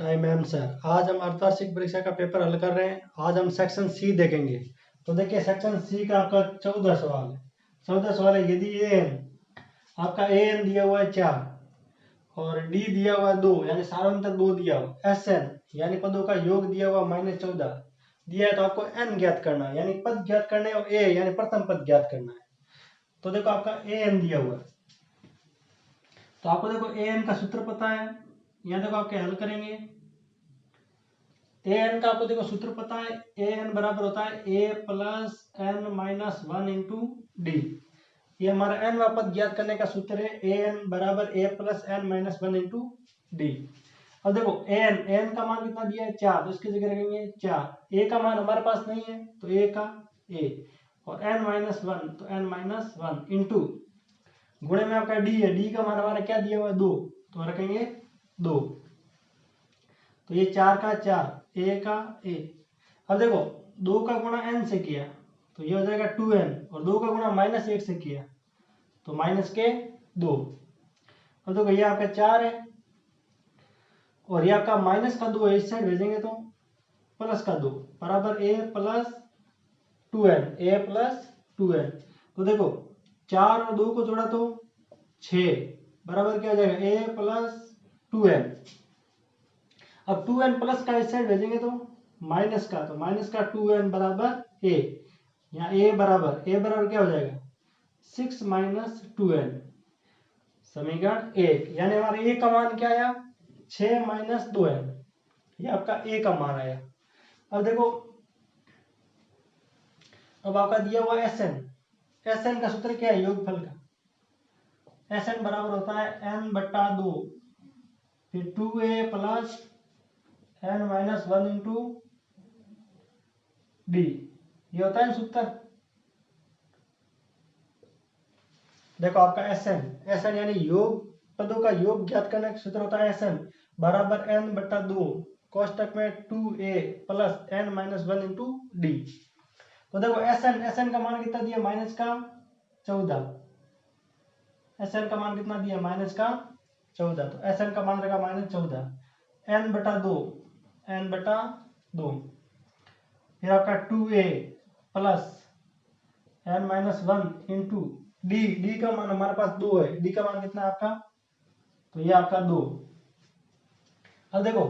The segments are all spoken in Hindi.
I am M sir. आज हम अर्धवार्षिक परीक्षा का पेपर हल कर रहे हैं। आज हम सेक्शन सी देखेंगे। तो देखिए सेक्शन सी का आपका 14 सवाल है। 14 सवाल है। यदि ए एन आपका ए एन दिया हुआ है 4 और डी दिया हुआ है 2 यानी सार्वंतर 2 दिया हुआ, एस एन यानी पदों का योग दिया हुआ -14 दिया है, तो आपको एन ज्ञात करना है यानी पद ज्ञात करने और ए यानी प्रथम पद ज्ञात करना है। तो देखो आपका ए एन दिया हुआ है, तो आपको देखो ए एन का सूत्र पता है। यहाँ देखो आपके हल करेंगे। ए एन का आपको देखो सूत्र पता है। ए एन बराबर होता है a plus n minus 1 into d. ये हमारा एन वा पद ज्ञात करने का सूत्र है। ए एन बराबर a plus n minus 1 into d. अब देखो एन का मान कितना दिया है 4, तो इसकी जगह रखेंगे 4। ए का मान हमारे पास नहीं है तो ए का ए और एन माइनस 1 तो एन माइनस 1 इंटू गुणे में आपका डी है। डी का मान हमारा क्या दिया हुआ है 2, तो रखेंगे 2। तो ये 4 का 4, ए का ए। अब देखो 2 का गुणा n से किया तो ये हो जाएगा 2n और 2 का गुणा -1 से किया तो -2। अब देखो ये आपका 4 है और ये आपका -2 है, इस साइड भेजेंगे तो +2 बराबर a plus 2n, a plus 2n। तो देखो 4 और 2 को जोड़ा तो 6 बराबर क्या हो जाएगा a प्लस 2n। अब 2n प्लस का इस साइड भेजेंगे तो माइनस का, तो माइनस का 2n बराबर a। यहाँ a बराबर क्या हो जाएगा 6 माइनस 2n, समीकरण 1। यानी हमारे a का मान क्या आया 6 माइनस 2n, ये आपका a का मान आया। अब देखो अब आपका दिया हुआ sn, sn का सूत्र क्या है योगफल का। sn बराबर होता है n बट्टा 2 फिर 2a plus n minus 1 into d, ये होता है सूत्र। देखो आपका एसएन यानी योग पदों का योग ज्ञात करने का सूत्र होता है एसएन बराबर n बट्टा 2 कोष्टक में 2a plus n minus 1 into D. तो देखो एसएन का मान कितना दिया -14। एसएन का मान कितना दिया -14, तो एसएन का मान रहेगा -14 n बटा 2 फिर आपका 2a plus n minus 1 into D का मान हमारे पास 2 है। डी का मान कितना है आपका, तो ये आपका 2। अब देखो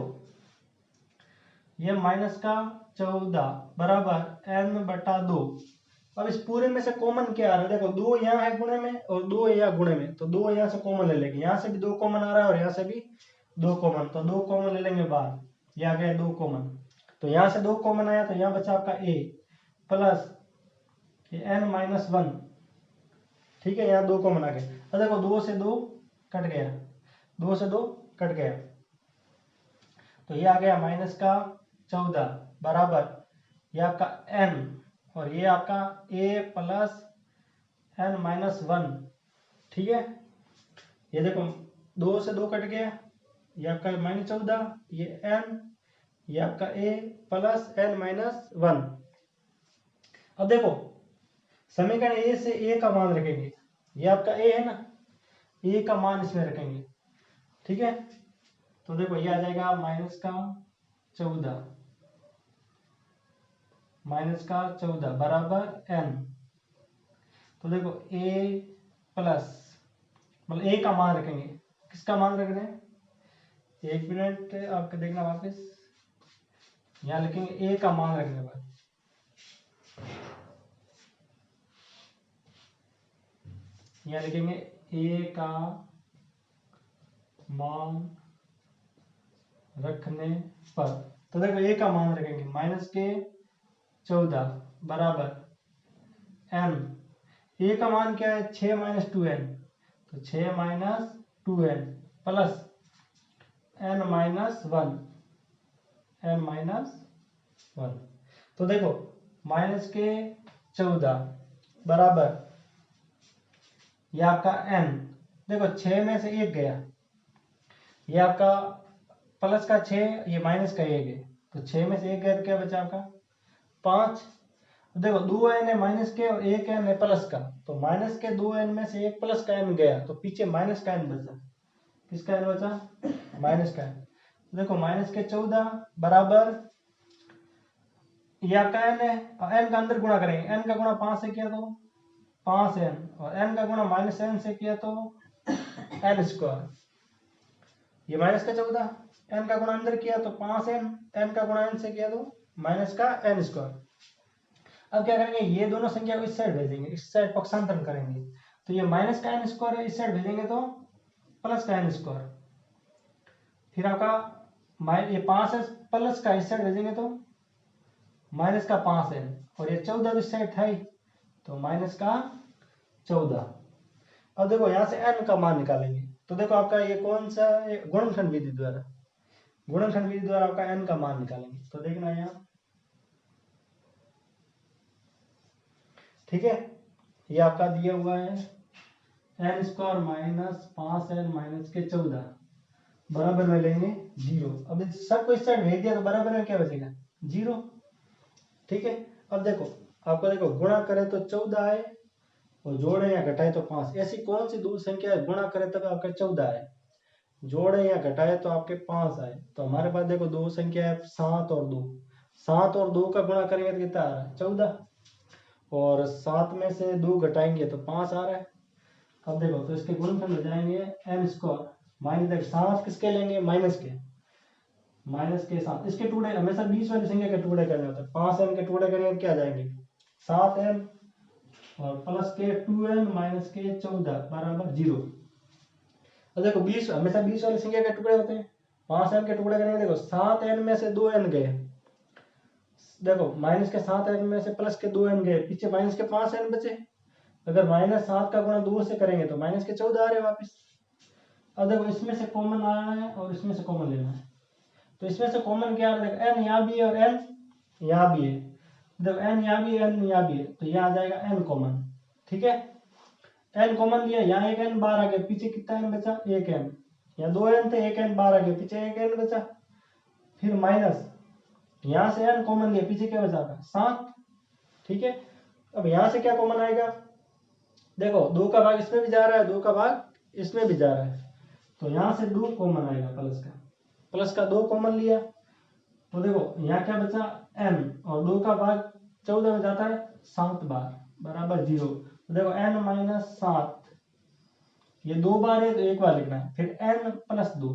ये -14 बराबर n बटा 2। अब इस पूरे में से कॉमन क्या आ रहा है, देखो 2 यहाँ है गुणे में और 2 यहाँ गुणे में, तो 2 यहाँ से कॉमन ले लेंगे। यहाँ से भी 2 कॉमन आ रहा है और यहाँ से भी 2 कॉमन, तो 2 कॉमन ले लेंगे बाहर। ये आ गया 2 कॉमन, तो यहाँ से 2 कॉमन आया तो यहाँ बचा आपका a प्लस n माइनस 1। ठीक है, यहाँ 2 कॉमन आ गए। अब देखो 2 से 2 कट गया, 2 से 2 कट गया, तो ये आ गया -14 बराबर ये आपका n और ये आपका a प्लस n माइनस 1। ठीक है, ये देखो 2 से 2 कट गया, ये आपका -14, ये n, ये आपका a प्लस n माइनस 1। अब देखो समीकरण a से a का मान रखेंगे, ये आपका a है ना, a का मान इसमें रखेंगे। ठीक है, तो देखो ये आ जाएगा -14 बराबर n। तो देखो a प्लस मतलब a का मान रखेंगे, किसका मान रख रहे हैं, 1 मिनट आपका देखना वापस, यहाँ लिखेंगे a का मान रखने पर, यहाँ लिखेंगे a का मान रखने पर। तो देखो a का मान रखेंगे -14 बराबर n। a का मान क्या है 6 माइनस 2n, तो 6 minus 2n plus n minus 1। तो देखो -14 बराबर ये आपका n, देखो 6 में से 1 गया, ये आपका प्लस का 6, ये माइनस का 1 है, तो 6 में से 1 गया तो क्या बचा आपका 5। देखो 2n है माइनस के और 1n है प्लस का, तो माइनस के 2n में से 1 प्लस का n गया तो पीछे माइनस का n बचा। किसका n बचा, माइनस का n। देखो माइनस के 14 बराबर ये आपका n है और n का अंदर गुणा करेंगे, n का गुणा 5 से किया तो 5n और n का गुणा माइनस n से किया तो n स्क्वायर। ये माइनस का 14 n का गुणा अंदर किया तो 5n, n का गुणा n से किया तो माइनस का n स्क्वायर। अब क्या करेंगे, ये दोनों संख्या को इस साइड भेजेंगे, इस साइड पक्षांतरण करेंगे, तो ये माइनस का n स्क्वायर इस साइड भेजेंगे तो प्लस का n स्क्वायर। फिर आपका ये 5 है प्लस का इस साइड भेजेंगे तो माइनस का 5n और ये 14 इस साइड था ही तो माइनस का 14। अब देखो यहाँ से n का मान निकालेंगे, तो देखो आपका ये कौन सा गुणनखंड विधि द्वारा, गुणनखंड विधि द्वारा आपका n का मान निकालेंगे। तो देखना यहाँ, ठीक है, ये आपका दिया हुआ है n square minus 5n minus के 14 बराबर में लेंगे 0। अब सबको इस साइड भेज दिया तो बराबर में क्या बचेगा 0, ठीक है। अब देखो आपको देखो गुणा करे तो 14 आए और जोड़े या घटाए तो 5, ऐसी कौन सी दो संख्या है गुणा करे तब आपका 14 आए, जोड़े या घटाए तो आपके 5 आए। तो हमारे पास देखो दो संख्या है 7 और 2, 7 और 2 का गुणा करेंगे तो कितना आ रहा है 14 और 7 में से 2 घटाएंगे तो 5 आ रहा है। अब देखो तो इसके गुणनखंड हो जाएंगे n स्क्वायर माइनस, देख 7 किसके लेंगे माइनस के 7, इसके टुकड़े हमेशा 20 वाली संख्या के टुकड़े करने होते हैं, 5n के टुकड़े करेंगे क्या जाएंगे 7n और प्लस के 2n माइनस के 14 बराबर 0। अब देखो 20 हमेशा 20 वाली संख्या के टुकड़े होते हैं, 5n के टुकड़े करेंगे, देखो 7n में से 2n गए, देखो माइनस के 7n में से प्लस के 2n गए, पीछे माइनस के 5n बचे। अगर माइनस 7 का गुणा 2 से करेंगे तो माइनस के 14 आ रहे वापस। अब देखो इसमें से कॉमन आना है और इसमें से कॉमन लेना है, तो इसमें से कॉमन क्या आ रहा है, n यहाँ भी है और n यहाँ भी है, देखो n यहाँ भी है n यहाँ भी है, तो यहाँ आ जाएगा n कॉमन, ठीक है। n कॉमन लिया, यहाँ एक n बाहर आ गया, पीछे कितना n बचा एक n, यहाँ 2n थे एक n बाहर आ गया, पीछे एक n बचा। फिर माइनस यहाँ से n कॉमन लिया, पीछे क्या बचा था 7, ठीक है। अब यहाँ से क्या कॉमन आएगा, देखो 2 का भाग इसमें भी जा रहा है 2 का भाग इसमें भी जा रहा है, तो यहाँ से 2 कॉमन आएगा, प्लस का 2 कॉमन लिया, तो देखो यहाँ क्या बचा n और 2 का भाग 14 में जाता है 7 बार बराबर 0। तो देखो n माइनस 7, ये 2 बार है तो एक बार लिखना है, फिर n प्लस 2,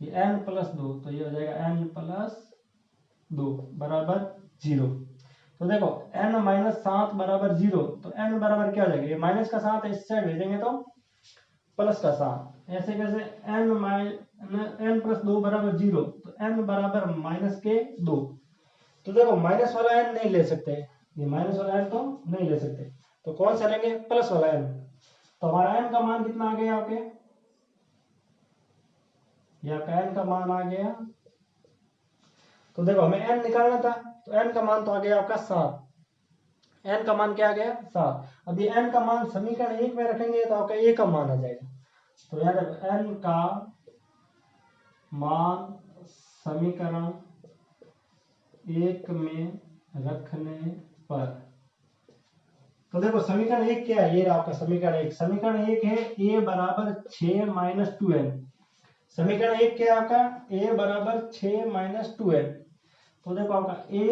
ये n प्लस 2, तो ये हो जाएगा n प्लस 2 बराबर 0। तो देखो n माइनस 7 बराबर 0, तो n बराबर क्या हो जाएगा, ये माइनस का 7 है इस साइड भेजेंगे तो प्लस का 7, ऐसे कैसे n प्लस 2 बराबर 0, तो n बराबर माइनस के 2। तो देखो माइनस वाला n नहीं ले सकते, ये माइनस वाला n तो नहीं ले सकते, तो कौन सा लेंगे प्लस वाला n। तो हमारा n का मान कितना आ गया आपके, ये आपका n का मान आ गया, तो देखो हमें n निकालना था, तो n का मान तो आ गया आपका 7, n का मान क्या आ गया 7। अब ये n का मान समीकरण 1 में रखेंगे तो आपका a का मान आ जाएगा, तो यहाँ जब n का मान समीकरण 1 में रखने पर, तो देखो समीकरण 1 क्या है, ये आपका समीकरण 1 है a बराबर 6 माइनस 2n। समीकरण 1 क्या है आपका a बराबर 6 माइनस 2n, तो देखो आपका a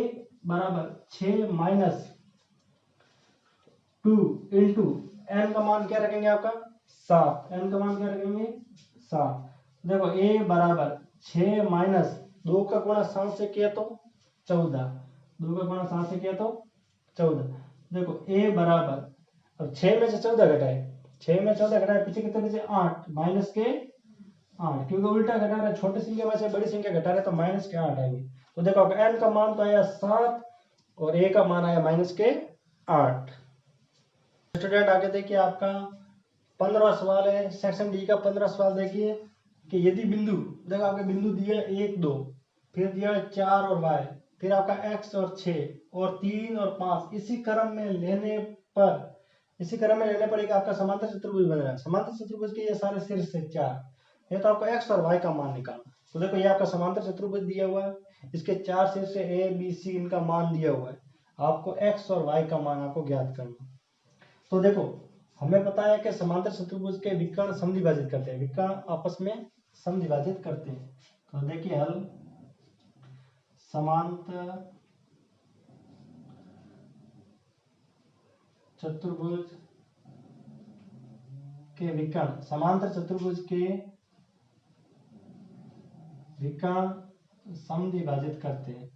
बराबर 6 माइनस 2 इंटू n का मान क्या रखेंगे आपका 7, n का मान क्या रखेंगे 7। देखो a बराबर 6 माइनस 2 का गुणा 7 से किया तो 14, 2 का गुणा 7 से किया तो 14। देखो a बराबर, अब 6 में से 14 घटाए, 6 में 14 घटाए पीछे कितने बचे 8, माइनस के 8, क्योंकि उल्टा घटा रहे, छोटी संख्या में से बड़ी संख्या घटा रहे तो माइनस के 8 आएंगे। तो देखो आपका n का मान तो आया 7 और a का मान आया माइनस के 8। स्टूडेंट आगे देखिए आपका 15 सवाल है, सेक्शन डी का 15 सवाल देखिए कि यदि बिंदु, देखो आपके बिंदु दिए 1 2, फिर दिया 4 और y, फिर आपका x और 6 और 3 और 5 इसी क्रम में लेने पर एक आपका समांतर चतुर्भुज बन रहा है। समांतर चतुर्भुज के ये सारे शीर्ष से 4 है, तो आपको x और y का मान निकालना। तो देखो ये आपका समांतर चतुर्भुज दिया हुआ है, इसके 4 शीर्ष से a b c इनका मान दिया हुआ है, आपको x और y का मान आपको ज्ञात करना। तो देखो हमें पता है कि समांतर चतुर्भुज के विकर्ण समद्विभाजित करते हैं, विकर्ण आपस में सम विभाजित करते हैं। तो देखिए हल, समांतर चतुर्भुज के विकर्ण, समांतर चतुर्भुज के विकर्ण सम विभाजित करते हैं,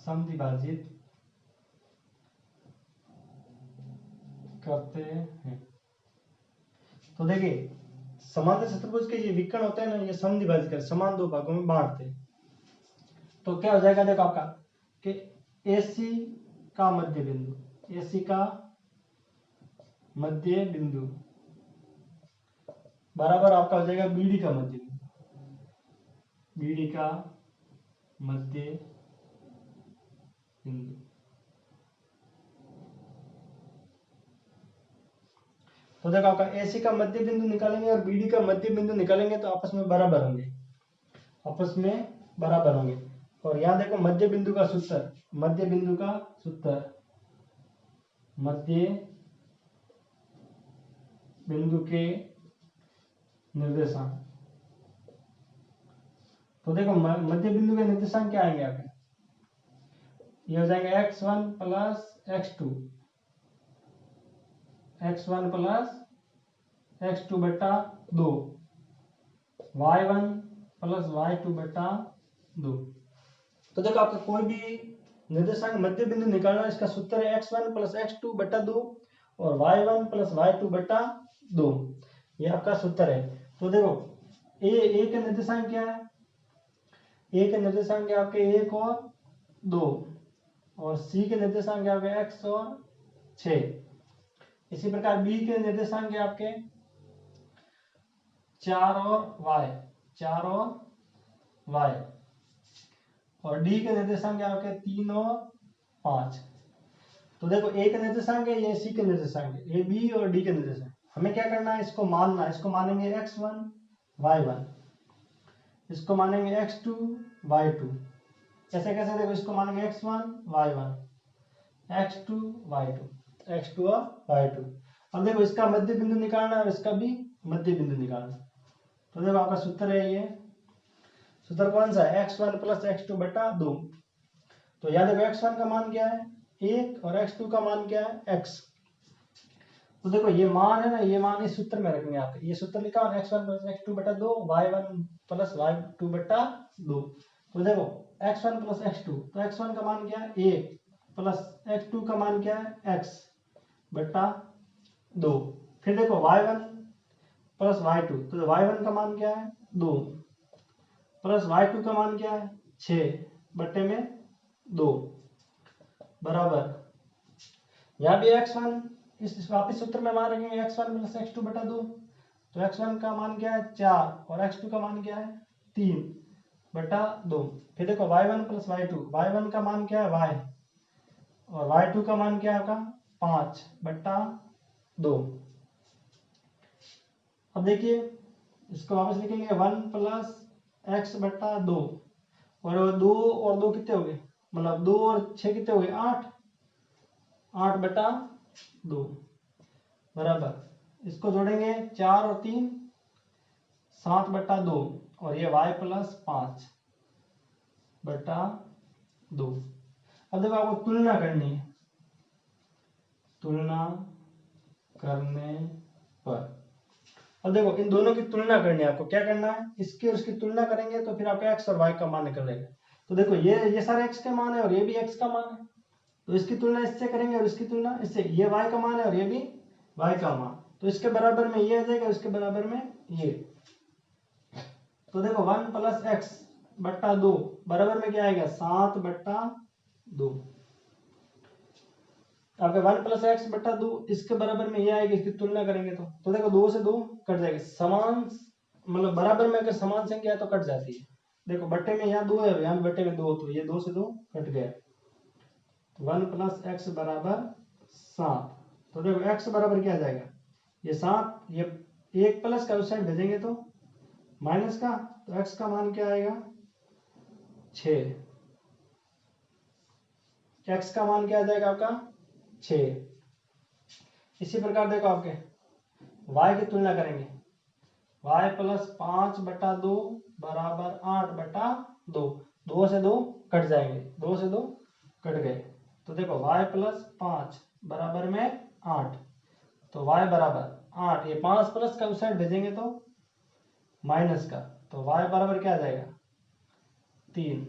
सम विभाजित करते हैं। तो देखिए समांतर चतुर्भुज के ये विकर्ण होते हैं ना, ये सम विभाजित कर समान दो भागों में बांटते हैं। तो क्या हो जाएगा, देखो आपका कि AC का मध्य बिंदु, AC का मध्य बिंदु बराबर आपका हो जाएगा BD का मध्य बिंदु, BD का मध्य बिंदु। तो देखो आपका AC का मध्य बिंदु निकालेंगे और BD का मध्य बिंदु निकालेंगे तो आपस में बराबर होंगे, आपस में बराबर होंगे। और यहाँ देखो मध्य बिंदु का सूत्र, मध्य बिंदु का सूत्र, मध्य बिंदु के निर्देशांक। तो देखो मध्य बिंदु के निर्देशांक क्या आएंगे आपके, ये हो जाएंगे x1 plus x2, x1 plus x2 बटा 2, y1 प्लस y2 बटा 2। तो देखो आपका कोई भी निर्देशांक मध्य बिंदु निकालना, इसका सूत्र है x1 प्लस x2 बटा 2 और y1 प्लस y2 बटा 2, ये आपका सूत्र है। तो देखो ए के निर्देशांक क्या है, ए के निर्देशांक है आपके 1 और 2 और सी के निर्देशांक है आपके x और 6। इसी प्रकार बी के निर्देशांक है आपके 4 और y, 4 और y, और डी के निर्देशांक है आपके 3 और 5। तो देखो ए के निर्देशांक है, ये सी के निर्देशांक है, ये बी और डी के निर्देशांक। हमें क्या करना है, इसको मानना है, इसको मानेंगे x1 y1, इसको मानेंगे x2 y2। कैसे कैसे, देखो इसको मानेंगे x1 y1, x2 y2, x2 और y2। अब देखो इसका मध्य बिंदु निकालना है और इसका भी मध्य बिंदु निकालना है। तो देखो आपका सूत्र है, ये सूत्र कौन सा है, x1 प्लस x2 बटा 2। तो याद देखो x1 का मान क्या है 1 और x2 का मान क्या है x। तो देखो ये मान है ना, ये मान इस सूत्र में रखेंगे आपके, ये सूत्र लिखा है x1 प्लस x2 बटा 2, y1 प्लस y2 बटा 2। तो देखो x1 प्लस x2, तो x1 का मान क्या है 1 प्लस x2 का मान क्या है x बटा 2। फिर देखो y1 प्लस y2, तो y1 का मान क्या है 2 प्लस y2 का मान क्या है 6 बटे में 2 बराबर, यहाँ भी x1 इस वापिस सूत्र में मान रखेंगे x1 प्लस x2 बटा 2। तो x1 का मान क्या है 4 और x2 का मान क्या है 3 बटा 2। फिर देखो y1 प्लस y2, y1 का मान क्या है y और y2 का मान क्या है आपका 5 बटा 2। अब देखिए इसको वापस लिखेंगे 1 प्लस x बटा 2, और 2 और 2 कितने हो गए, मतलब 2 और 6 कितने हो गए 8, 8 बटा 2 बराबर, इसको जोड़ेंगे 4 और 3 7 बटा 2 और ये y प्लस 5 बटा 2। अब देखो आपको तुलना करनी है, तुलना करने पर अब देखो इन दोनों की तुलना करनी है, आपको क्या करना है, इसकी और इसकी तुलना करेंगे तो फिर आपका x और y का मान निकलेगा। तो देखो ये सारे x का मान है और ये भी x का मान है, तो इसकी तुलना इससे करेंगे और इसकी तुलना इससे, ये y का मान है और ये भी y का मान, तो इसके बराबर में ये आ जाएगा, इसके बराबर में ये। तो देखो 1 प्लस x बट्टा 2 बराबर में क्या आएगा 7 बट्टा 2। आपका 1 प्लस एक्स बट्टा 2 इसके बराबर में ये आएगी, इसकी तुलना करेंगे तो देखो 2 से 2 कट जाएगा, समान मतलब बराबर में अगर समान संख्या है तो कट जाती है। देखो बट्टे में यहाँ 2 है और यहाँ बट्टे में 2, तो ये 2 से 2 कट गया। 1 प्लस एक्स बराबर 7। तो देखो x बराबर क्या आ जाएगा, ये 7, ये एक प्लस का उस साइड भेजेंगे तो माइनस का, तो x का मान क्या आएगा 6, x का मान क्या आ जाएगा आपका 6। इसी प्रकार देखो आपके y की तुलना करेंगे, y प्लस 5/2 बराबर 8/2, 2 से 2 कट जाएंगे, 2 से 2 कट गए, तो देखो y प्लस 5 बराबर में 8, तो y बराबर 8, ये 5 प्लस का उस साइड भेजेंगे तो माइनस का, तो y बराबर क्या आ जाएगा 3,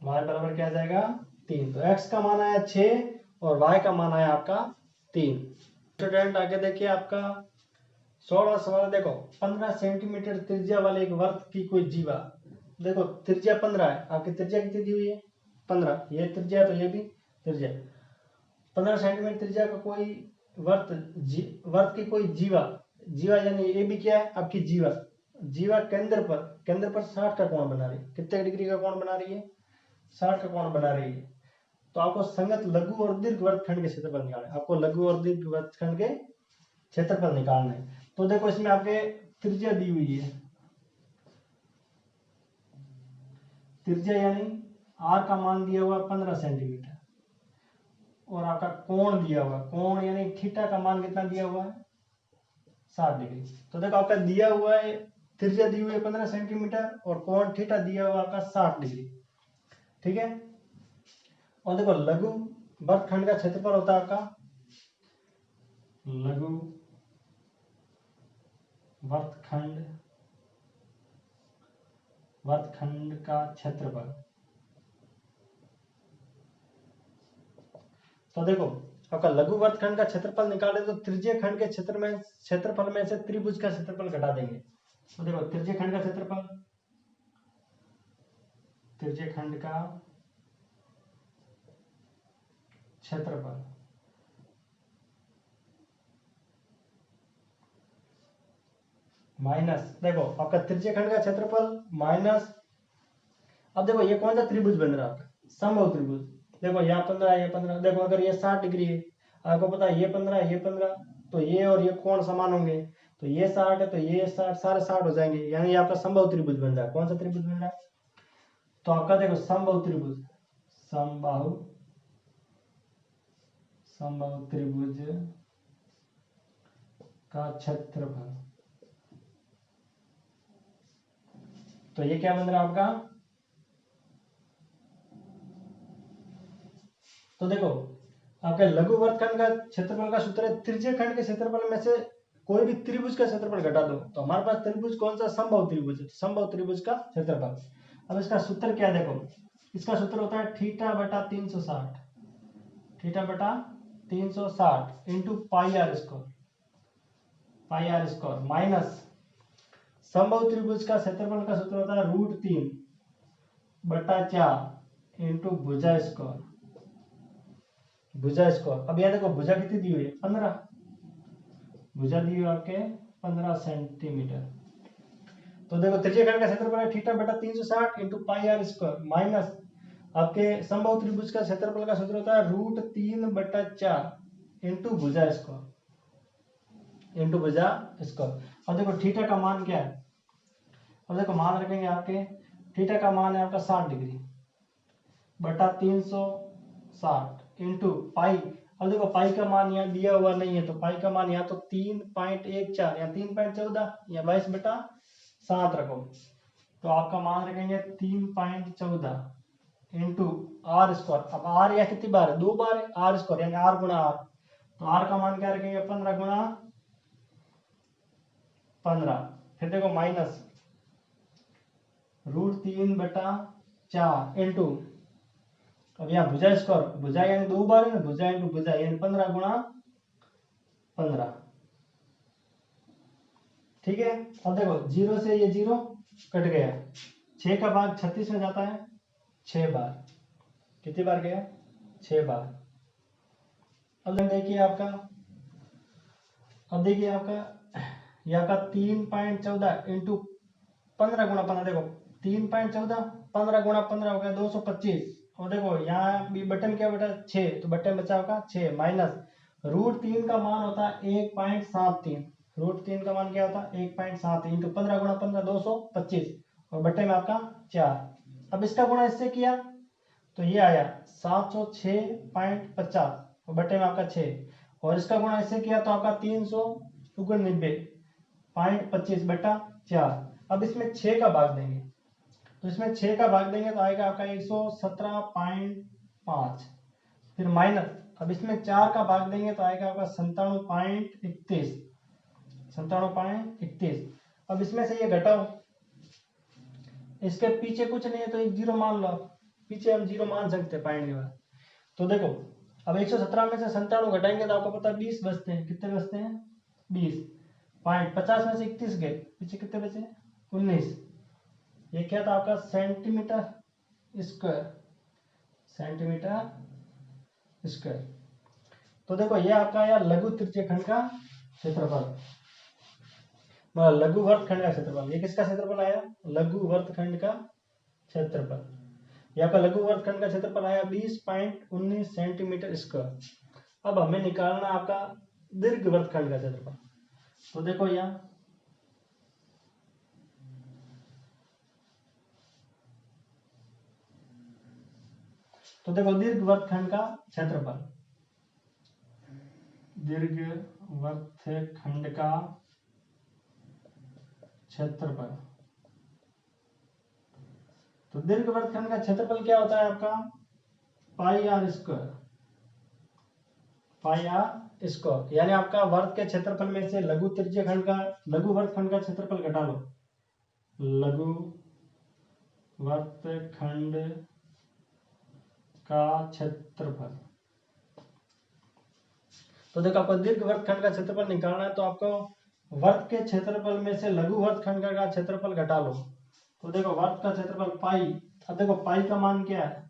y बराबर क्या आ जाएगा 3। तो x का मान आया 6 और y का मान आया आपका 3। स्टूडेंट आगे देखिए आपका 16वां सवाल देखो, 15 सेंटीमीटर त्रिज्या वाले एक वृत्त की कोई जीवा, देखो त्रिज्या 15 है, आपकी त्रिज्या कितनी दी हुई है 15, ये त्रिज्या है तो ये भी त्रिज्या, 15 सेंटीमीटर त्रिज्या का कोई वर्त की कोई जीवा, जीवा यानी ये भी क्या है आपकी जीवा, जीवा केंद्र पर 60 का कोण बना रही है, कितने डिग्री का कोण बना रही है 60 का कोण बना रही है। तो आपको संगत लघु और दीर्घ वृत्तखंड के क्षेत्रफल निकालना है, आपको लघु और दीर्घ वृत्तखंड के क्षेत्रफल निकालना है। तो देखो इसमें आपके त्रिज्या दी हुई है, त्रिज्या यानी आर का मान दिया हुआ 15 सेंटीमीटर और आपका कोण दिया हुआ, कोण यानी थीटा का मान कितना दिया हुआ है 60 डिग्री। तो देखो आपका दिया हुआ है त्रिज्या दी हुई है 15 सेंटीमीटर और कोण थीटा दिया हुआ आपका 60 डिग्री, ठीक है। और देखो लघु वृत्तखंड का क्षेत्रफल होता है आपका, लघु वृत्तखंड का क्षेत्रफल, तो देखो आपका लघु वृत्तखंड का क्षेत्रफल निकाले तो त्रिज्य खंड के क्षेत्रफल में से त्रिभुज का क्षेत्रफल घटा देंगे। तो देखो त्रिज्य खंड का क्षेत्रफल, त्रिज्य खंड का क्षेत्रफल माइनस, देखो आपका त्रिज्य खंड का क्षेत्रफल माइनस, अब देखो ये कौन सा त्रिभुज बन रहा है आपका समबाहु त्रिभुज, देखो यहाँ 15 ये 15, देखो अगर ये 60 डिग्री है, आपको पता है ये 15 ये 15, तो ये और ये कोण समान होंगे, तो ये 60 है तो ये 60, सारे 60 हो जाएंगे, यानी आपका समबाहु त्रिभुज बन रहा है। कौन सा त्रिभुज बन रहा है, तो आपका देखो समबाहु त्रिभुज, समबाहु त्रिभुज का क्षेत्रफल, तो ये क्या बन रहा है आपका, तो देखो आपके लघु वृत्तखंड का क्षेत्रफल का सूत्र है त्रिज्य खंड के क्षेत्रफल में से कोई भी त्रिभुज का क्षेत्रफल घटा दो, तो हमारे पास त्रिभुज कौन सा समबाहु त्रिभुज है, समबाहु त्रिभुज का क्षेत्रफल। अब इसका सूत्र क्या देखो, इसका सूत्र होता है थीटा बटा 360, थीटा बटा 360 into pi r square minus समबाहु त्रिभुज का क्षेत्रफल का सूत्र होता है √3/4 इंटू भुजा स्क्वायर, अब यह देखो भुजा कितनी दी हुई है 15, भुजा दी हुई आपके 15 सेंटीमीटर। तो देखो त्रिज्य खंड का क्षेत्रफल है थीटा बटा 360 into pi r square minus आपके समबाहु त्रिभुज का क्षेत्रफल का सूत्र होता है √3/4 इंटू भुजा स्क्वायर, अब देखो थीटा का मान क्या है, अब देखो मान रखेंगे आपके थीटा का मान है आपका 60 डिग्री बटा 360 इंटू पाई, अब देखो पाई का मान यहाँ दिया हुआ नहीं है, तो पाई का मान यहाँ तो 3.14 या 3.14 या 22/7 रखो, तो आपका मान रखेंगे 3.14 इंटू आर स्क्वायर, अब आर या कितनी बार है 2 बार है, आर स्क्वायर यानी आर गुणा आर, तो आर का मान क्या रखेंगे 15 गुणा 15, फिर देखो माइनस √3/4 इंटू, अब यहाँ भुजा स्क्वायर, भुजा यानी 2 बार है ना, भुजा इंटू भुजा यानी 15 गुणा 15, ठीक है। अब देखो 0 से ये 0 कट गया, 6 का भाग 36 में जाता है 6 बार, कितनी बार गया 6 बार। अब देखिए आपका, ये आपका 3.14 इंटू 15 गुणा 15, देखो 3.14 15 गुणा 15 हो गया 225, और देखो यहाँ भी बटन क्या बेटा 6, तो बटन बचा होगा 6 माइनस √3 का मान होता है 1.73, √3 का मान क्या होता है 1.73 इंटू 15 गुणा 15 225 और बट्टे में आपका 4, अब इसका गुणा इससे किया तो ये आया 706.50 और बट्टे में आपका 6, और इसका गुणा इससे किया तो आपका 390.25/4। अब इसमें 6 का भाग देंगे, तो इसमें 6 का भाग देंगे तो आएगा आपका 117.5। फिर माइनस, अब इसमें 4 का भाग देंगे तो आएगा आपका 97.31। अब इसमें से ये घटाओ, इसके पीछे कुछ नहीं है तो एक जीरो मान लो, पीछे हम जीरो मान सकते हैं पॉइंट के बाद। तो देखो अब 117 में से 97 घटाएंगे तो आपको पता है 20 बचते हैं। कितने बचते हैं? 20। पॉइंट 50 में से 31 गए, पीछे कितने बचे? 19। ये क्या था आपका? Centimetre square. तो देखो ये आपका या लघु तृतीय खंड का क्षेत्रफल, मतलब लघु वर्तखंड का क्षेत्रफल। ये किसका क्षेत्रफल आया? लघु वर्तखंड का क्षेत्रफल। ये आपका लघु वर्तखंड का क्षेत्रफल आया 20.19 सेंटीमीटर स्क्वायर। अब हमें निकालना आपका दीर्घ वर्तखंड का क्षेत्रफल। तो देखो यहाँ दीर्घ वर्तखंड का क्षेत्रफल, दीर्घ वर्तखंड का क्षेत्रफल। तो दीर्घ वर्तखंड का क्षेत्रफल क्या होता है आपका? पाई आर स्क्वायर। यानी आपका वर्त के क्षेत्रफल में से लघु वर्तखंड का क्षेत्रफल घटा लो। लघु वर्तखंड का क्षेत्रफल। तो देखो आपको दीर्घ वर्तखंड का क्षेत्रफल निकालना है तो आपको वर्त के क्षेत्रफल में से लघु वर्तखंड का क्षेत्रफल घटा लो। तो देखो वर्त का क्षेत्रफल पाई, अब देखो पाई का मान क्या है?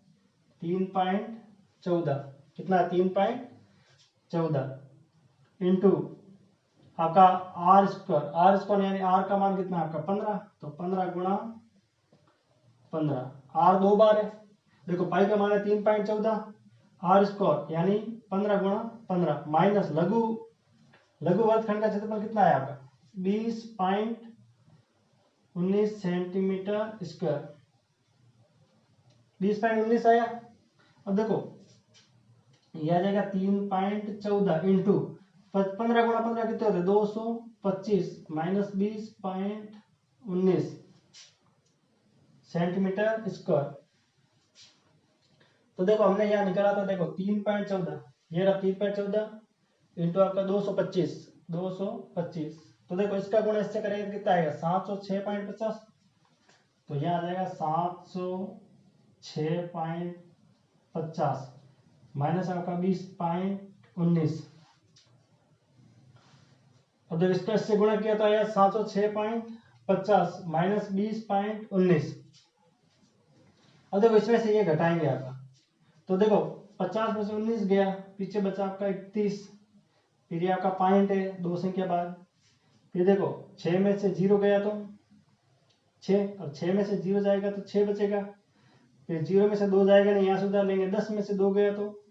3.14। कितना है? 3.14 इंटू आपका आर स्क्वायर यानी आर का मान कितना है आपका? 15। तो 15 गुणा 15, आर 2 बार है। देखो पाई का मान है 3.14, आर स्क्वायर यानी 15 गुणा 15 माइनस लघु वर्तखंड का क्षेत्रफल कितना है आपका? 20.19 सेंटीमीटर स्क्वायर। 20.19 आया। अब देखो यह आ जाएगा 3.14 इंटू 15 गुणा 15 कितने होते? 225 माइनस 20.19 सेंटीमीटर स्क्वायर। तो देखो हमने यहाँ निकाला था, देखो 3.14, ये रहा 3.14 इंटू आपका 225। तो देखो इसका गुणा इससे करेंगे कितना आएगा? 706.50। तो यहाँ आ जाएगा 706.50 माइनस आपका 20.19। अब देखो इसका इससे गुणा किया तो आया 706.50 माइनस 20.19। अब देखो इसमें से ये घटाएंगे आपका, तो देखो 50 में से 19 गया, पीछे बचा आपका 31। फिर ये आपका पॉइंट है 2 संख्या बाद। फिर देखो 6 में से 0 गया तो 6, अब 6 में से 0 जाएगा तो 6 बचेगा। फिर 0 में से 2 जाएगा नहीं, यहाँ से उधार लेंगे। 10 में से 2 गया तो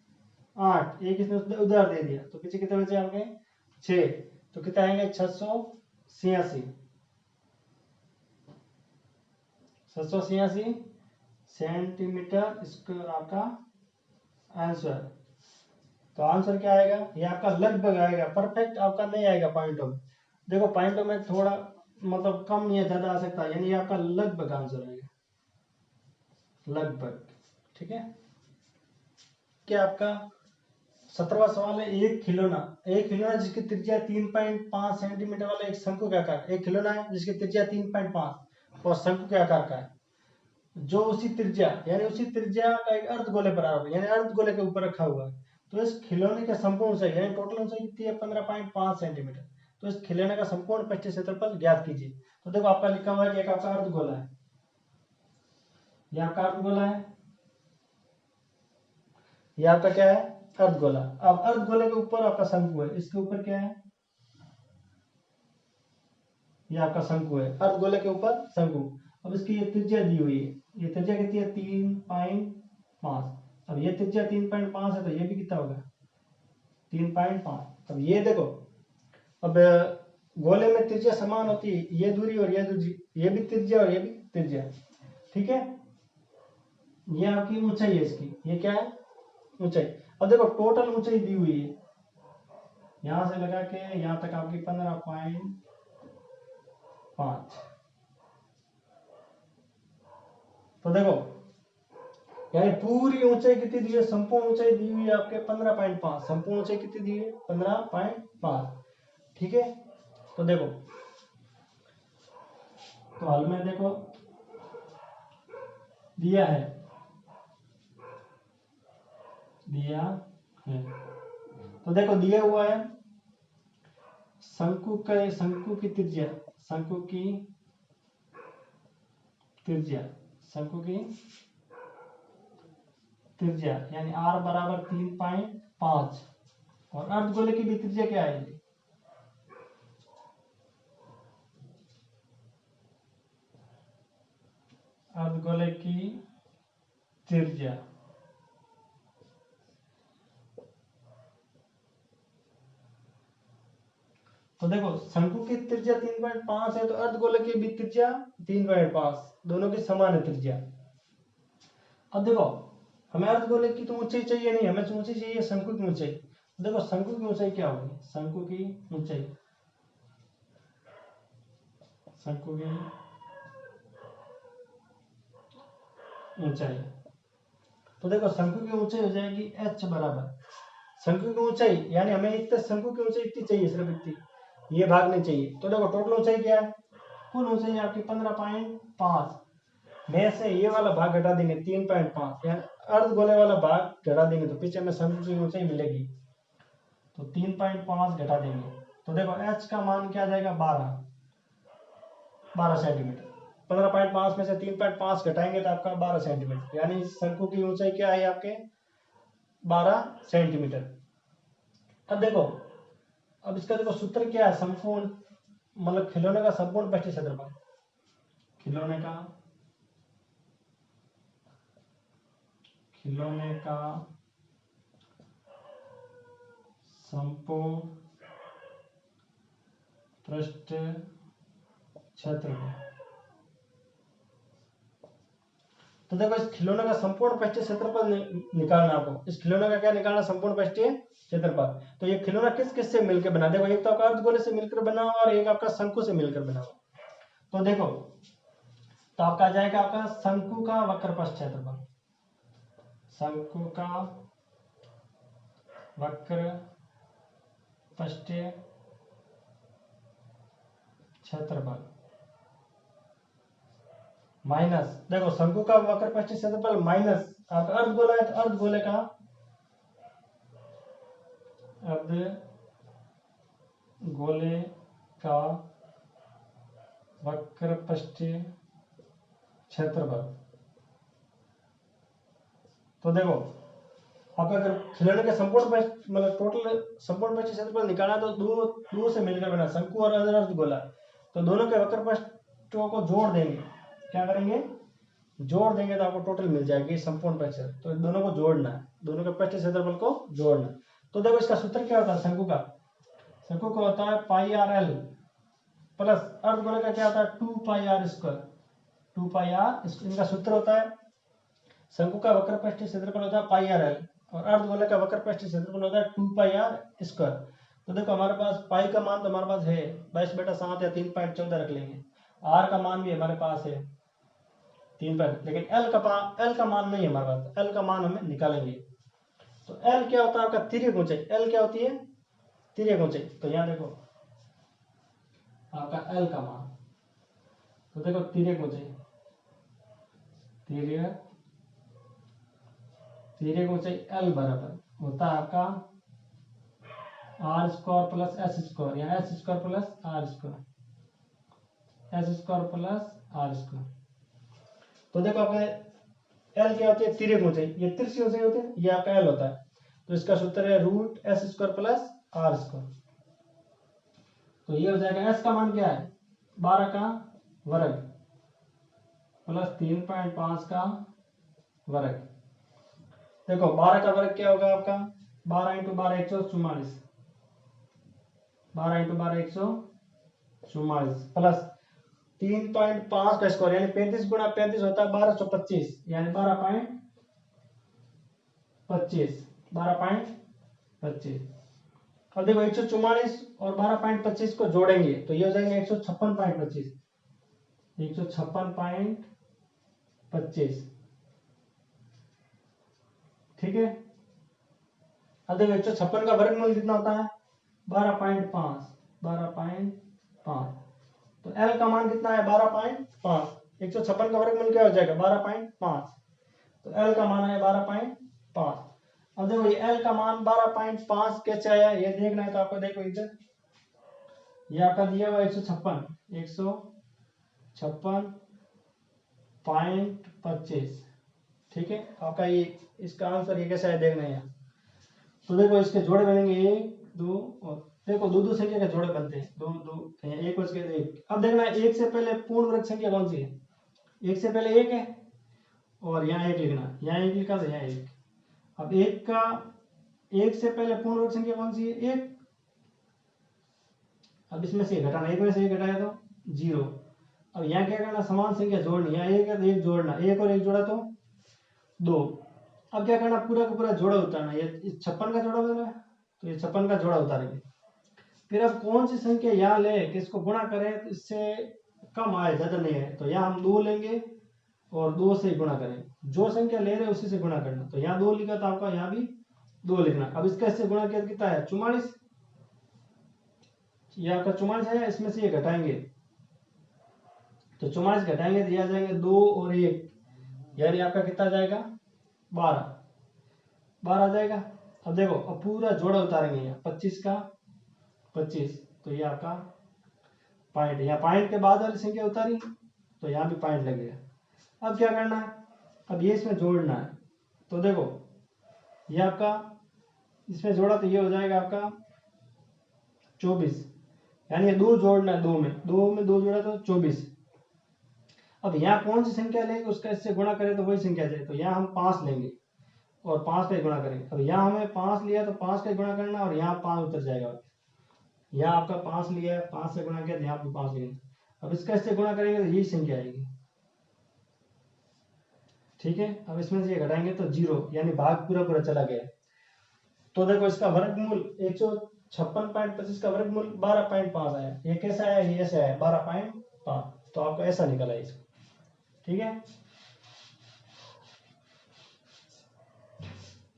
8, एक इसने उधार दे दिया, तो पीछे कितने बचे आपके? 6। तो कितना आएंगे? 686 सेंटीमीटर स्क्वायर आपका आंसर। तो आंसर क्या आएगा? ये आपका लगभग आएगा, परफेक्ट आपका नहीं आएगा पॉइंटों में। देखो पॉइंटों में थोड़ा मतलब कम या ज्यादा आ सकता है, यानी ये आपका लगभग आंसर आएगा, लगभग। ठीक है। क्या आपका 17वां सवाल है, एक खिलौना जिसकी त्रिज्या 3.5 सेंटीमीटर वाला एक शंकु के आकार, एक खिलौना है जिसकी त्रिज्या 3.5 और शंकु के आकार का है, जो उसी त्रिज्या का एक अर्धगोले पर यानी अर्धगोले के ऊपर रखा हुआ है। तो इस खिलौने का संपूर्ण ऊंचाई यानी टोटल ऊंचाई कितनी है? 15.5 सेंटीमीटर। तो इस खिलौने का संपूर्ण पृष्ठीय क्षेत्रफल ज्ञात कीजिए। तो देखो आपका लिखा हुआ है कि एक आपका अर्धगोला है, यह आपका अर्धगोला है, यह आपका क्या है? अर्धगोला। अब अर्धगोले के ऊपर आपका शंकु है, इसके ऊपर क्या है? यह आपका शंकु है, अर्धगोले के ऊपर शंकु। अब इसकी ये त्रिज्या दी हुई है, ये त्रिज्या कितनी है? 3.5। अब ये त्रिज्या 3.5 है तो ये भी कितना होगा? 3.5। अब ये देखो, अब गोले में त्रिज्या समान होती है, ये दूरी और ये दूरी, ये भी त्रिज्या और ये भी त्रिज्या। ठीक है। ये आपकी ऊंचाई है इसकी, ये क्या है? ऊंचाई। अब देखो टोटल ऊंचाई दी हुई है, यहां से लगा के यहां तक आपकी 15.5। तो देखो यानी पूरी ऊंचाई कितनी दी है, संपूर्ण ऊंचाई दी हुई है आपके 15.5। संपूर्ण ऊंचाई कितनी दी है 15.5। ठीक है, तो देखो तो हल में देखो दिया है तो देखो दिया हुआ है शंकु की त्रिज्या, शंकु की त्रिज्या यानी r बराबर 3.5 और अर्धगोले की भी त्रिज्या क्या है, अर्धगोले की त्रिज्या तो देखो शंकु की त्रिज्या 3.5 है तो अर्धगोले की भी त्रिज्या 3.5, दोनों की समान है त्रिज्या। अब देखो हमें अर्धगोले की तो ऊंचाई चाहिए नहीं, हमें ऊंचाई चाहिए शंकु की ऊंचाई। देखो शंकु की ऊंचाई क्या होगी, शंकु की ऊंचाई तो देखो शंकु की ऊंचाई हो जाएगी h बराबर शंकु की ऊंचाई, यानी हमें इतना शंकु की ऊंचाई इतनी चाहिए, सिर्फ इतनी, ये भाग नहीं चाहिए। तो देखो टोटल ऊंचाई क्या है, कुल ऊंचाई आपकी 15.5 में से ये वाला भाग घटा देंगे 3.5, यानी अर्धगोले वाला भाग घटा देंगे तो पीछे में शंकु की ऊंचाई मिलेगी। तो 3.5 घटा देंगे तो देखो h का मान क्या आ जाएगा 12 सेंटीमीटर। 15.5 में से 3.5 घटाएंगे तो आपका 12 सेंटीमीटर, यानी शंकु की ऊंचाई क्या है आपके 12 सेंटीमीटर। अब देखो अब इसका देखो सूत्र क्या है, संपूर्ण मतलब खिलौने का संपूर्ण पृष्ठीय क्षेत्रफल, खिलौने का संपूर्ण पृष्ठ क्षेत्रफल। तो देखो इस खिलौने का संपूर्ण पृष्ठीय क्षेत्रफल निकालना आपको, इस खिलौने का क्या निकालना, संपूर्ण पृष्ठीय क्षेत्रफल। तो ये खिलौना किस किस से मिलकर बना, देखो एक तो आपका अर्धगोले से मिलकर बना हुआ और एक आपका शंकु से मिलकर बना हुआ। तो देखो तो आपका आ जाएगा आपका शंकु का वक्र पृष्ठ क्षेत्रफल, शंकु का वक्र पृष्ठीय क्षेत्रफल माइनस, देखो शंकु का वक्र पृष्ठीय क्षेत्रफल माइनस आपका अर्धगोला है तो अर्धगोले का वक्र पृष्ठीय क्षेत्रफल। तो देखो आप अगर खिलौने के संपूर्ण मतलब टोटल संपूर्ण पृष्ठीय क्षेत्रफल निकालना तो दो से मिलकर बना शंकु और अर्धगोला, तो दोनों के वक्र पृष्ठों को जोड़ देंगे, क्या करेंगे जोड़ देंगे तो आपको टोटल मिल जाएगी संपूर्ण पृष्ठ। तो दोनों को जोड़ना है, दोनों के पृष्ठीय क्षेत्रफल को जोड़ना। तो देखो इसका सूत्र क्या होता है, शंकु का होता है पाई आर एल प्लस अर्धगोले का क्या होता है 2 पाई आर स्क्वायर। इनका सूत्र होता है शंकु का वक्र पृष्ठीय क्षेत्रफल होता है पाई आर एल और अर्धगोले का वक्र पृष्ठीय क्षेत्रफल होता है 2 पाई आर स्क्वायर। तो देखो हमारे पास पाई का मान तो हमारे पास है 22/7 या 3.14 रख लेंगे, आर का मान भी हमारे पास है 3, लेकिन एल का मान नहीं है हमारे पास, एल का मान हमें निकालेंगे। तो एल क्या होता है आपका तिर्यक ऊंचाई, एल क्या होती है तिर्यक ऊंचाई। तो यहाँ देखो आपका एल का मान, तो देखो तिर्यक ऊंचाई, तिर्यक ऊंचाई एल बराबर होता है आपका r square plus s square या s square plus r square. तो देखो आपके एल क्या होती है तिर्यक ऊंचाई, ये तिरछी ऊंचाई होती है, ये आपका एल होता है। तो इसका सूत्र है root s square plus r square. तो ये हो जाएगा एस का मान क्या है 12 का वर्ग प्लस 3.5 का वर्ग। देखो 12 का वर्ग क्या होगा आपका 12 × 12 144, 12 × 12 144 प्लस 3.5 का स्क्वायर यानी 35 × 35 होता है 1225, यानी 12.25। अब देखो 144 और 12.25 को जोड़ेंगे तो ये हो जाएंगे 156.25, 156.25, ठीक है। अब देखो 156 का वर्गमूल कितना होता है 12.5, 12.5, तो L का मान कितना है 12.5, 156 का वर्गमूल क्या हो जाएगा 12.5, तो L का मान है 12.5। अब देखो ये L का मान 12.5 कैसे आया ये देखना है तो आपको देखो इधर ये आपका दिया हुआ 156.25, ठीक है। आपका ये इसका आंसर ये कैसा है देखना है। तो देखो इसके जोड़े बनेंगे 1 2 और देखो दो दो संख्या के जोड़े बनते हैं, दो दो एक बच गया एक। अब देखना है एक से पहले पूर्ण वर्ग संख्या कौन सी है, एक से पहले एक है और यहाँ एक लिखना, यहाँ एक लिखा तो यहाँ एक। अब एक का एक से पहले पूर्ण वर्ग संख्या कौन सी है एक। अब इसमें से घटाना, एक में से एक घटाया तो 0। अब यहाँ क्या करना समान संख्या जोड़नी, यहाँ एक है तो एक जोड़ना, एक और एक जोड़ा तो 2। अब क्या करना पूरा का पूरा जोड़ा उतारना, ये 56 का जोड़ा बना है तो ये 56 का जोड़ा उतारेंगे। फिर अब कौन सी संख्या यहाँ ले कि इसको गुणा करें तो इससे कम आए ज्यादा नहीं है, तो यहाँ हम 2 लेंगे और 2 से गुणा करें, जो संख्या ले रहे उसी से गुणा करना। तो यहाँ 2 लिखा तो आपका यहाँ भी 2 लिखना। अब इसका इससे गुणा किया कितना है 44, ये आपका 44 है, इसमें से ये घटाएंगे तो 44 घटाएंगे तो यह जाएंगे 2 और 1, यानी आपका कितना जाएगा 12 आ जाएगा। अब देखो अब पूरा जोड़ा उतारेंगे, यहाँ 25 का 25 तो ये आपका पॉइंट, यहाँ पॉइंट के बाद वाली संख्या उतारी तो यहाँ भी पॉइंट लगेगा। अब क्या करना है, अब ये इसमें जोड़ना है, तो देखो ये आपका इसमें जोड़ा तो ये हो जाएगा आपका 24, यानी ये 2 जोड़ना है, 2 में 2 जोड़ा तो 24। अब यहाँ कौन सी संख्या लेंगे उसका इससे गुणा करें तो वही संख्या जाए, तो यहाँ हम 5 लेंगे और 5 का गुणा करेंगे। अब यहाँ हमें 5 लिया तो 5 का गुणा करना और यहाँ 5 उतर जाएगा, यहाँ आपका 5 लिया है 5 से गुणा किया तो यहाँ पे 5 लेंगे। अब इसका इससे गुणा करेंगे तो यही संख्या आएगी, ठीक है। अब इसमें से ये घटाएंगे तो 0, यानी भाग पूरा पूरा चला गया। तो देखो इसका वर्गमूल 156.25 का वर्गमूल 12.5 आया, ये कैसा आया ये ऐसे आया 12.5, तो आपको ऐसा निकला इसको, ठीक है।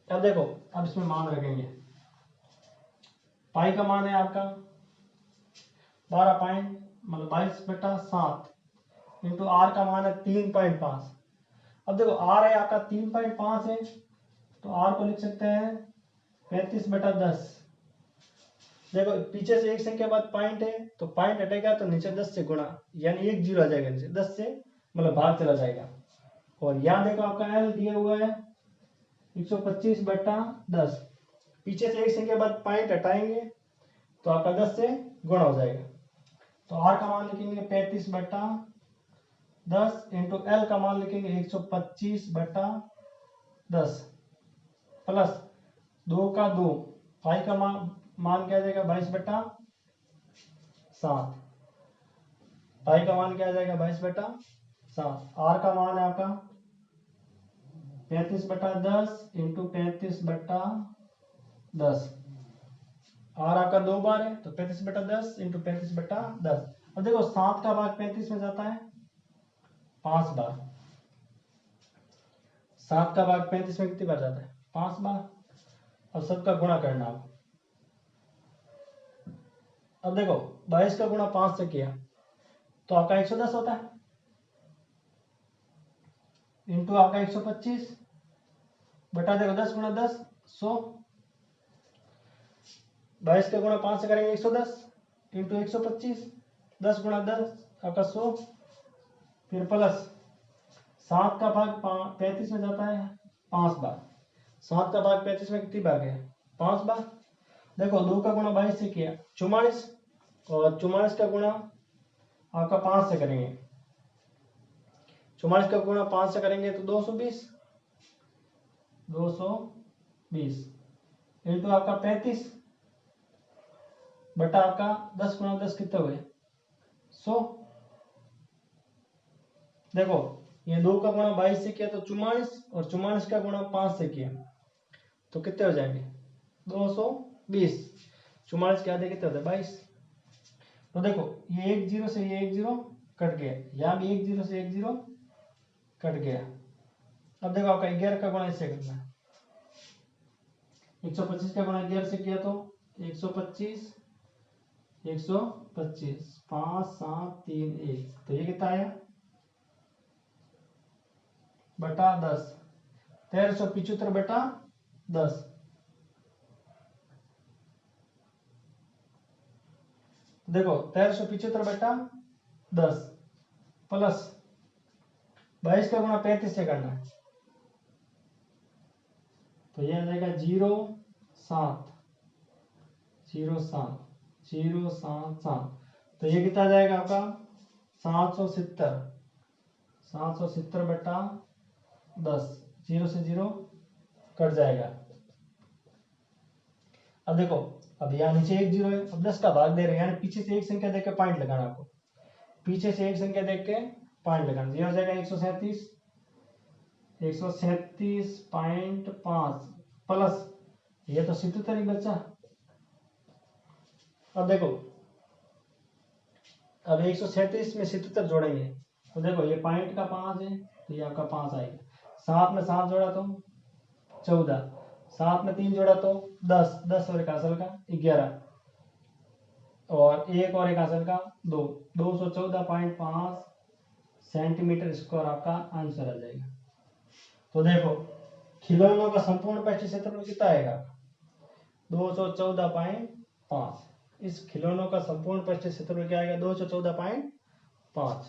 अब देखो अब इसमें मान रखेंगे, पाई का मान है आपका 22/7 इंटू आर का मान है 3.5। अब देखो आर है आपका 3.5 है तो आर को लिख सकते हैं 35/10। देखो पीछे से एक संख्या बाद पॉइंट है तो पॉइंट हटेगा तो नीचे 10 से गुणा, यानी एक 0 आ जाएगा नीचे 10 से मतलब भाग चला जाएगा। और यहाँ देखो आपका एल दिया हुआ है 125/10, पीछे से एक संख्या बाद पॉइंट हटाएंगे तो आपका 10 से गुणा हो जाएगा। तो आर का मान लिखेंगे 35/10 इंटू एल का मान लिखेंगे 125/10 प्लस 2 का 2, पाई का मान क्या आ जाएगा 22/7, पाई का मान क्या आ जाएगा 22/7। आर का मान है आपका 35/10 इंटू 35/10, आर आपका 2 बार है तो 35/10 इंटू 35/10। अब देखो 7 का भाग 35 में जाता है 5 बार, 7 का भाग 35 में कितनी बार जाता है 5 बार। अब सबका गुणा करना आप, अब देखो 22 का गुणा 5 से किया तो आपका 110 होता है, इंटू आपका 125 बटा देखो 10 गुणा 10 100, 22 का गुणा 5 से करेंगे 110 इंटू 125, 10 गुणा 10 आपका 100, फिर प्लस 7 का भाग 35 में जाता है 5 बार, 7 का भाग 35 में कितनी बार गया 5 बार। देखो 2 का गुणा 22 से किया 44 और 44 का गुणा आपका 5 से करेंगे, 44 का गुणा 5 से करेंगे तो 220 इंटू आपका 35 बटा आपका 10 गुणा 10 कितने हुए 100। देखो ये 2 का गुणा 22 से किया तो 44 और 44 का गुणा 5 से किया तो कितने हो जाएंगे 220, 44 के आधे कितने होते हैं 22। तो देखो ये एक जीरो से ये एक जीरो कट गया, यहाँ भी एक जीरो से एक जीरो कट गया। अब देखो आपका 11 का गुणा इससे करना है, 125 का गुणा 11 से किया तो 125 125 5 7 3 1, तो ये कितना आया बटा 10, 1375 बटा 10। देखो 1375 बटा 10 प्लस 22 का गुणा 35 से करना है, तो ये आ जाएगा 0 7 0 7 0 7 7, तो ये कितना आ जाएगा आपका 770 770 बटा 10, 0 से 0 कट जाएगा। अब देखो अब यहाँ नीचे एक जीरो है, अब 10 का भाग दे रहे हैं, यानी पीछे से एक संख्या देख के पॉइंट लगाना आपको, पीछे से एक संख्या देख के पॉइंट लगाना। ये हो जाएगा 137.5 प्लस ये तो 77 ही बचा। अब देखो अब 137 में 77 जोड़ेंगे, तो देखो ये पॉइंट का 5 है, तो ये आपका 5 आएगा। 7 में 7 जोड़ा तो 14, 7 में 3 जोड़ा तो 10, 10 और एक हासिल का 11, और एक और एक हासिल का 2, 214.5 सेंटीमीटर स्क्वायर आपका आंसर आ जाएगा। तो देखो खिलौनों का संपूर्ण पृष्ठीय क्षेत्रफल कितना आएगा 214.5। इस खिलौनों का संपूर्ण पृष्ठीय क्षेत्रफल क्या आएगा 214.5।